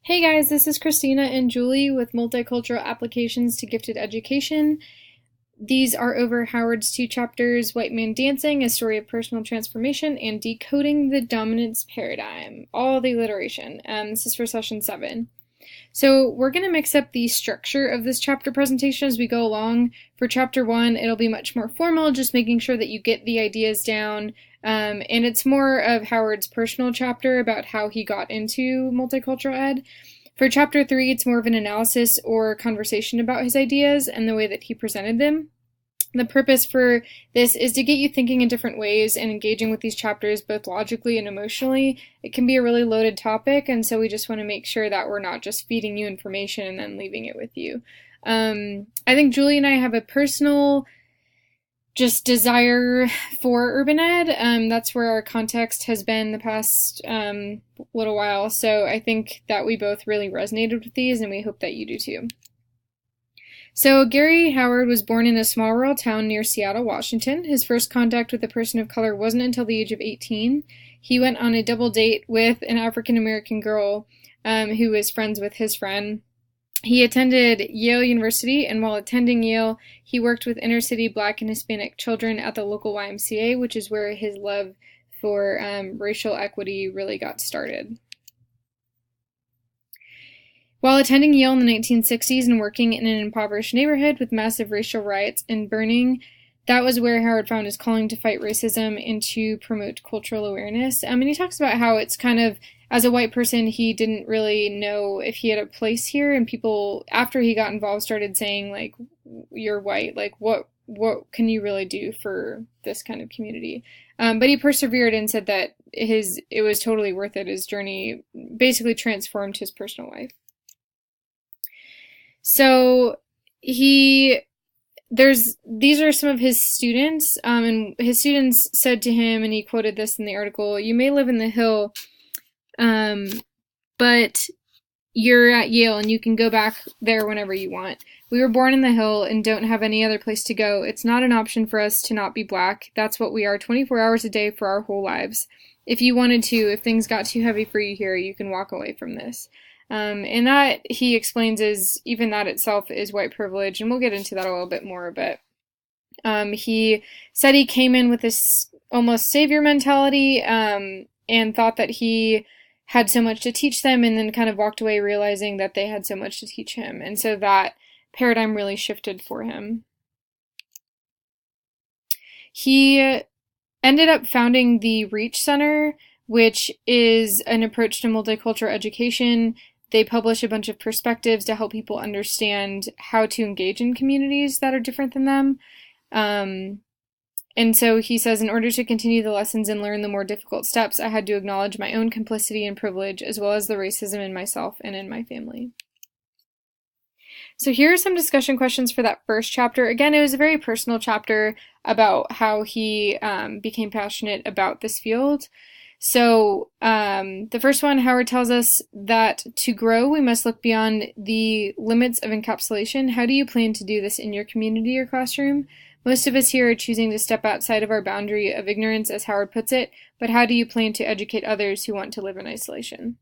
Hey guys, this is Christina and Julie with Multicultural Applications to Gifted Education. These are over Howard's two chapters, White Man Dancing, A Story of Personal Transformation, and Decoding the Dominance Paradigm, all the alliteration. This is for session 7. So we're going to mix up the structure of this chapter presentation as we go along. For chapter 1, it'll be much more formal, just making sure that you get the ideas down. And it's more of Howard's personal chapter about how he got into multicultural ed. For chapter 3, it's more of an analysis or conversation about his ideas and the way that he presented them. The purpose for this is to get you thinking in different ways and engaging with these chapters both logically and emotionally. It can be a really loaded topic, and so we just want to make sure that we're not just feeding you information and then leaving it with you. I think Julie and I have a personal just desire for urban ed. That's where our context has been the past little while, so I think that we both really resonated with these, and we hope that you do too. So Gary Howard was born in a small rural town near Seattle, Washington. His first contact with a person of color wasn't until the age of 18. He went on a double date with an African-American girl who was friends with his friend. He attended Yale University, and while attending Yale, he worked with inner-city Black and Hispanic children at the local YMCA, which is where his love for racial equity really got started. While attending Yale in the 1960s and working in an impoverished neighborhood with massive racial riots and burning, that was where Howard found his calling to fight racism and to promote cultural awareness. And he talks about how it's kind of, as a white person, he didn't really know if he had a place here, and people, after he got involved, started saying, like, you're white, like, what can you really do for this kind of community? But he persevered and said that it was totally worth it. His journey basically transformed his personal life. So these are some of his students, and his students said to him, and he quoted this in the article, "You may live in the Hill, but you're at Yale and you can go back there whenever you want. We were born in the Hill and don't have any other place to go. It's not an option for us to not be Black. That's what we are 24 hours a day for our whole lives. If you wanted to, if things got too heavy for you here, you can walk away from this." And that, he explains, is even that itself is white privilege, and we'll get into that a little bit more, but he said he came in with this almost savior mentality and thought that he had so much to teach them, and then kind of walked away realizing that they had so much to teach him, and so that paradigm really shifted for him. He ended up founding the Reach Center, which is an approach to multicultural education. They publish a bunch of perspectives to help people understand how to engage in communities that are different than them. And so he says, in order to continue the lessons and learn the more difficult steps, I had to acknowledge my own complicity and privilege, as well as the racism in myself and in my family. So here are some discussion questions for that first chapter. Again, it was a very personal chapter about how he became passionate about this field. So the first one, Howard tells us that to grow, we must look beyond the limits of encapsulation. How do you plan to do this in your community or classroom? Most of us here are choosing to step outside of our boundary of ignorance, as Howard puts it, but how do you plan to educate others who want to live in isolation?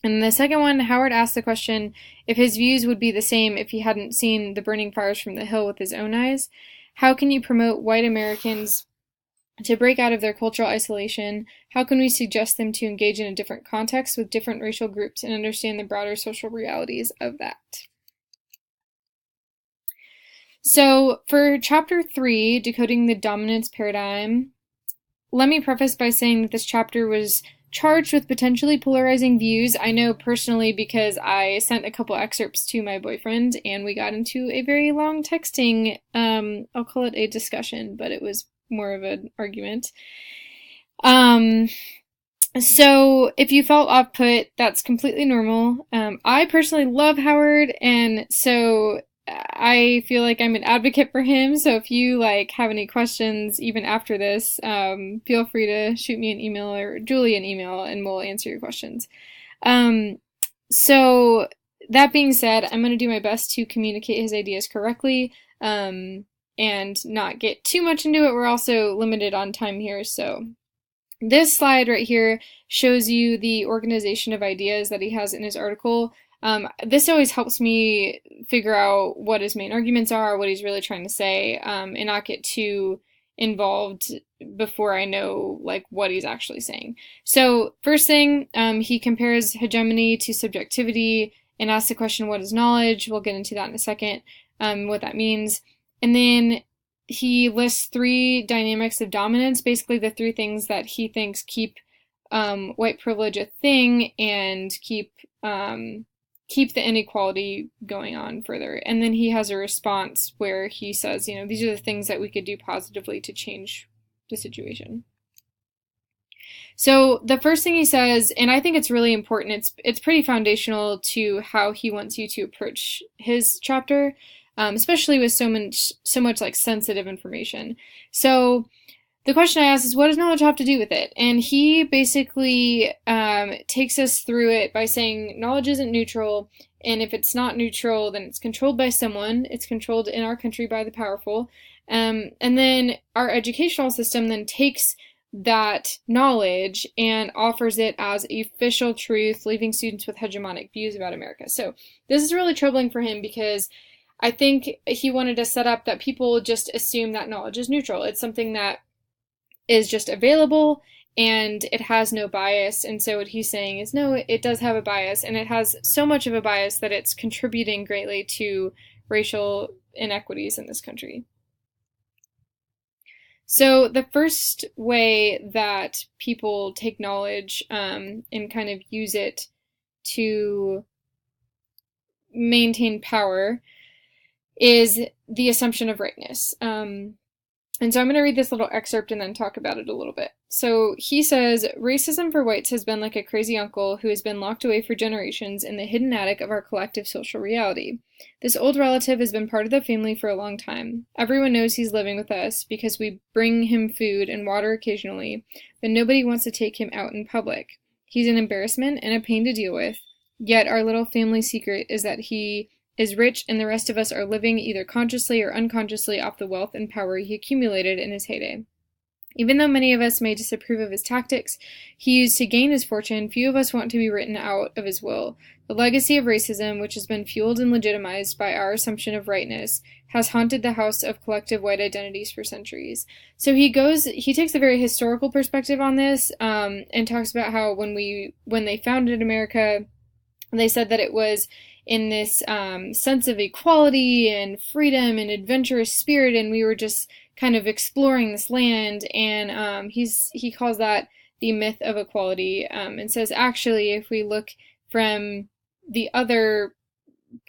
And the second one, Howard asked the question if his views would be the same if he hadn't seen the burning fires from the Hill with his own eyes. How can you promote white Americans to break out of their cultural isolation? How can we suggest them to engage in a different context with different racial groups and understand the broader social realities of that? So for chapter 3, Decoding the Dominance Paradigm, let me preface by saying that this chapter was charged with potentially polarizing views. I know personally because I sent a couple excerpts to my boyfriend and we got into a very long texting, I'll call it a discussion, but it was more of an argument. So if you felt off-put, that's completely normal. I personally love Howard, and so I feel like I'm an advocate for him. So if you have any questions even after this, feel free to shoot me an email or Julie an email, and we'll answer your questions. So that being said, I'm going to do my best to communicate his ideas correctly. And not get too much into it. We're also limited on time here, so This slide right here shows you the organization of ideas that he has in his article. This always helps me figure out what his main arguments are, what he's really trying to say, and not get too involved before I know like what he's actually saying. So first thing, he compares hegemony to subjectivity and asks the question, what is knowledge? We'll get into that in a second, what that means. And then he lists three dynamics of dominance, basically the three things that he thinks keep white privilege a thing and keep the inequality going on further. And then he has a response where he says, you know, these are the things that we could do positively to change the situation. So the first thing he says, and I think it's really important, it's pretty foundational to how he wants you to approach his chapter, especially with so much like sensitive information. So the question I ask is, what does knowledge have to do with it? And he basically takes us through it by saying knowledge isn't neutral, and if it's not neutral, then it's controlled by someone. It's controlled in our country by the powerful. And then our educational system then takes that knowledge and offers it as official truth, leaving students with hegemonic views about America. So this is really troubling for him because I think he wanted to set up that people just assume that knowledge is neutral. It's something that is just available and it has no bias. And so what he's saying is, no, it does have a bias, and it has so much of a bias that it's contributing greatly to racial inequities in this country. So the first way that people take knowledge and kind of use it to maintain power is the assumption of rightness. And so I'm going to read this little excerpt and then talk about it a little bit. So he says, racism for whites has been like a crazy uncle who has been locked away for generations in the hidden attic of our collective social reality. This old relative has been part of the family for a long time. Everyone knows he's living with us because we bring him food and water occasionally, but nobody wants to take him out in public. He's an embarrassment and a pain to deal with, yet our little family secret is that he is rich and the rest of us are living either consciously or unconsciously off the wealth and power he accumulated in his heyday. Even though many of us may disapprove of his tactics he used to gain his fortune, few of us want to be written out of his will. The legacy of racism, which has been fueled and legitimized by our assumption of rightness, has haunted the house of collective white identities for centuries. So he takes a very historical perspective on this, and talks about how when they founded America, they said that it was in this sense of equality and freedom and adventurous spirit, and we were just kind of exploring this land, and he calls that the myth of equality, and says actually if we look from the other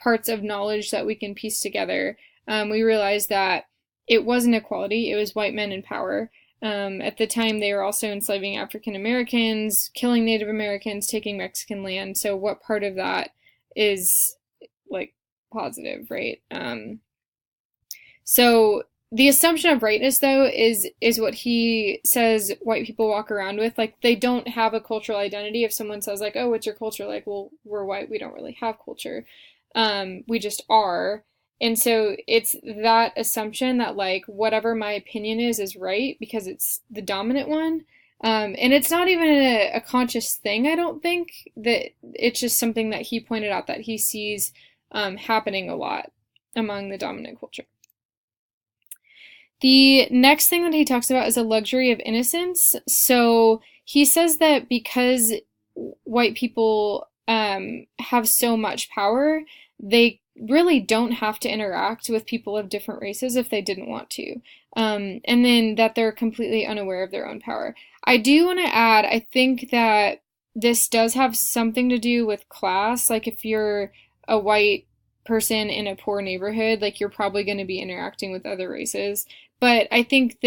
parts of knowledge that we can piece together, we realize that it wasn't equality, it was white men in power. At the time, they were also enslaving African Americans, killing Native Americans, taking Mexican land. So what part of that is like positive, right? So the assumption of rightness, though, is what he says white people walk around with. Like, they don't have a cultural identity. If someone says, like, oh, what's your culture? Like, well, we're white, we don't really have culture. We just are. And so it's that assumption that, like, whatever my opinion is right because it's the dominant one. And it's not even a conscious thing, I don't think. That it's just something that he pointed out that he sees happening a lot among the dominant culture. The next thing that he talks about is a luxury of innocence. So he says that because white people have so much power, they really don't have to interact with people of different races if they didn't want to. And then that they're completely unaware of their own power. I do want to add, I think that this does have something to do with class. Like if you're a white person in a poor neighborhood, like you're probably going to be interacting with other races. But I think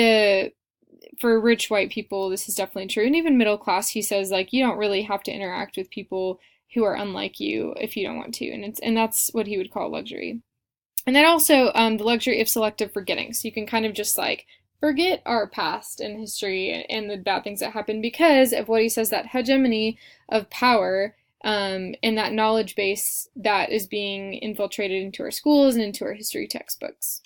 for rich white people, this is definitely true. And even middle class, he says, like, you don't really have to interact with people who are unlike you if you don't want to. And that's what he would call luxury. And then also the luxury of selective forgetting. So you can kind of just like forget our past and history and the bad things that happened because of what he says, that hegemony of power and that knowledge base that is being infiltrated into our schools and into our history textbooks.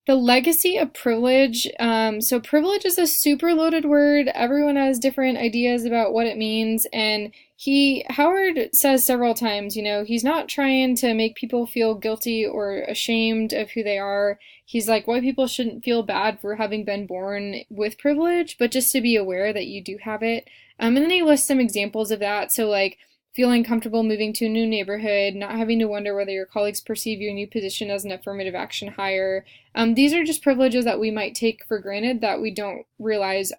The legacy of privilege. So privilege is a super loaded word. Everyone has different ideas about what it means, and Howard says several times, he's not trying to make people feel guilty or ashamed of who they are. He's like, white people shouldn't feel bad for having been born with privilege, but just to be aware that you do have it. And then he lists some examples of that. So like feeling comfortable moving to a new neighborhood, not having to wonder whether your colleagues perceive your new position as an affirmative action hire. These are just privileges that we might take for granted that we don't realize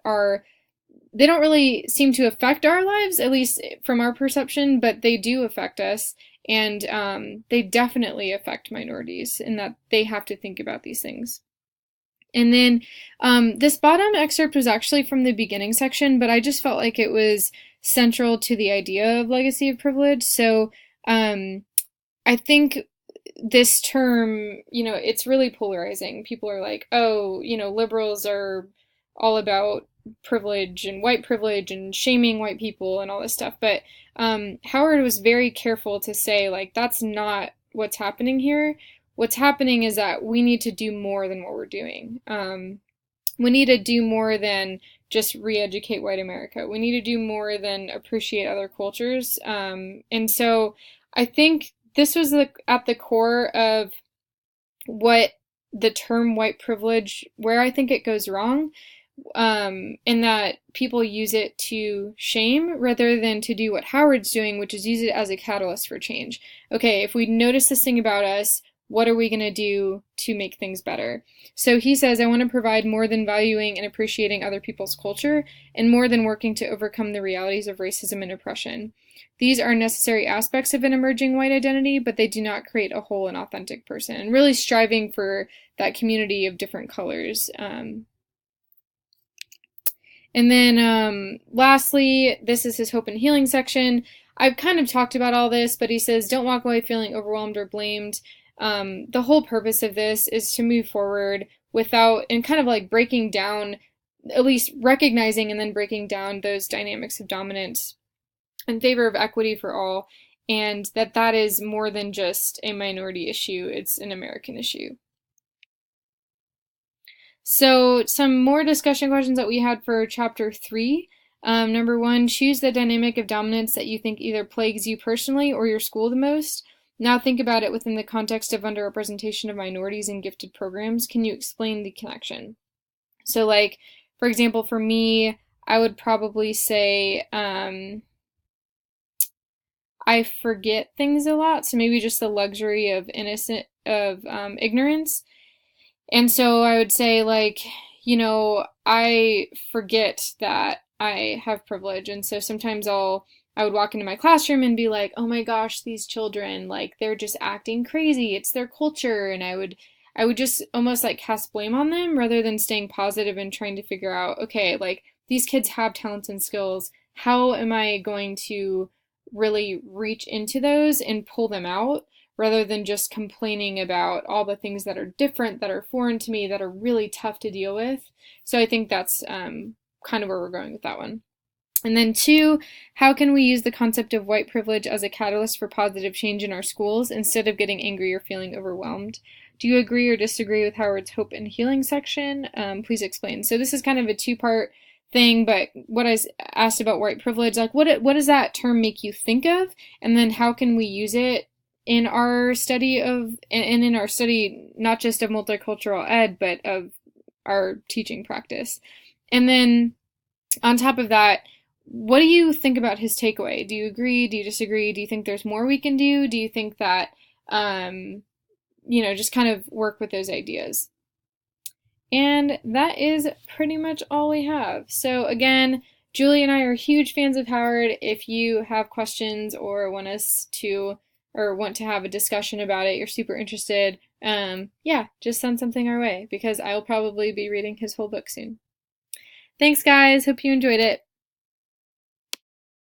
they don't really seem to affect our lives, at least from our perception, but they do affect us, and they definitely affect minorities in that they have to think about these things. And then this bottom excerpt was actually from the beginning section, but I just felt like it was central to the idea of legacy of privilege. So I think this term, it's really polarizing. People are like, oh, liberals are all about privilege and shaming white people and all this stuff. But Howard was very careful to say, like, that's not what's happening here. What's happening is that we need to do more than what we're doing. We need to do more than just re-educate white America. We need to do more than appreciate other cultures. And so I think this was at the core of what the term white privilege, where I think it goes wrong, in that people use it to shame rather than to do what Howard's doing, which is use it as a catalyst for change. Okay, if we notice this thing about us, what are we going to do to make things better? So he says, I want to provide more than valuing and appreciating other people's culture and more than working to overcome the realities of racism and oppression. These are necessary aspects of an emerging white identity, but they do not create a whole and authentic person. And really striving for that community of different colors. And then lastly, this is his hope and healing section. I've kind of talked about all this, but he says, don't walk away feeling overwhelmed or blamed. The whole purpose of this is to move forward without, and kind of like breaking down, at least recognizing and then breaking down those dynamics of dominance in favor of equity for all, and that is more than just a minority issue, it's an American issue. So some more discussion questions that we had for chapter 3. Number 1, choose the dynamic of dominance that you think either plagues you personally or your school the most. Now think about it within the context of underrepresentation of minorities in gifted programs. Can you explain the connection? So like, for example, for me, I would probably say I forget things a lot, so maybe just the luxury of ignorance. And so I would say, like, I forget that I have privilege, and so sometimes I would walk into my classroom and be like, oh my gosh, these children, like, they're just acting crazy, it's their culture, and I would just almost like cast blame on them rather than staying positive and trying to figure out, okay, like, these kids have talents and skills, how am I going to really reach into those and pull them out, rather than just complaining about all the things that are different, that are foreign to me, that are really tough to deal with. So I think that's kind of where we're going with that one. And then 2, how can we use the concept of white privilege as a catalyst for positive change in our schools instead of getting angry or feeling overwhelmed? Do you agree or disagree with Howard's hope and healing section? Please explain. So this is kind of a 2-part thing, but what I asked about white privilege, like what does that term make you think of? And then how can we use it in our study and in our study, not just of multicultural ed, but of our teaching practice. And then on top of that, what do you think about his takeaway? Do you agree? Do you disagree? Do you think there's more we can do? Do you think that, just kind of work with those ideas? And that is pretty much all we have. So again, Julie and I are huge fans of Howard. If you have questions or want to have a discussion about it, you're super interested, just send something our way, because I'll probably be reading his whole book soon. Thanks, guys. Hope you enjoyed it.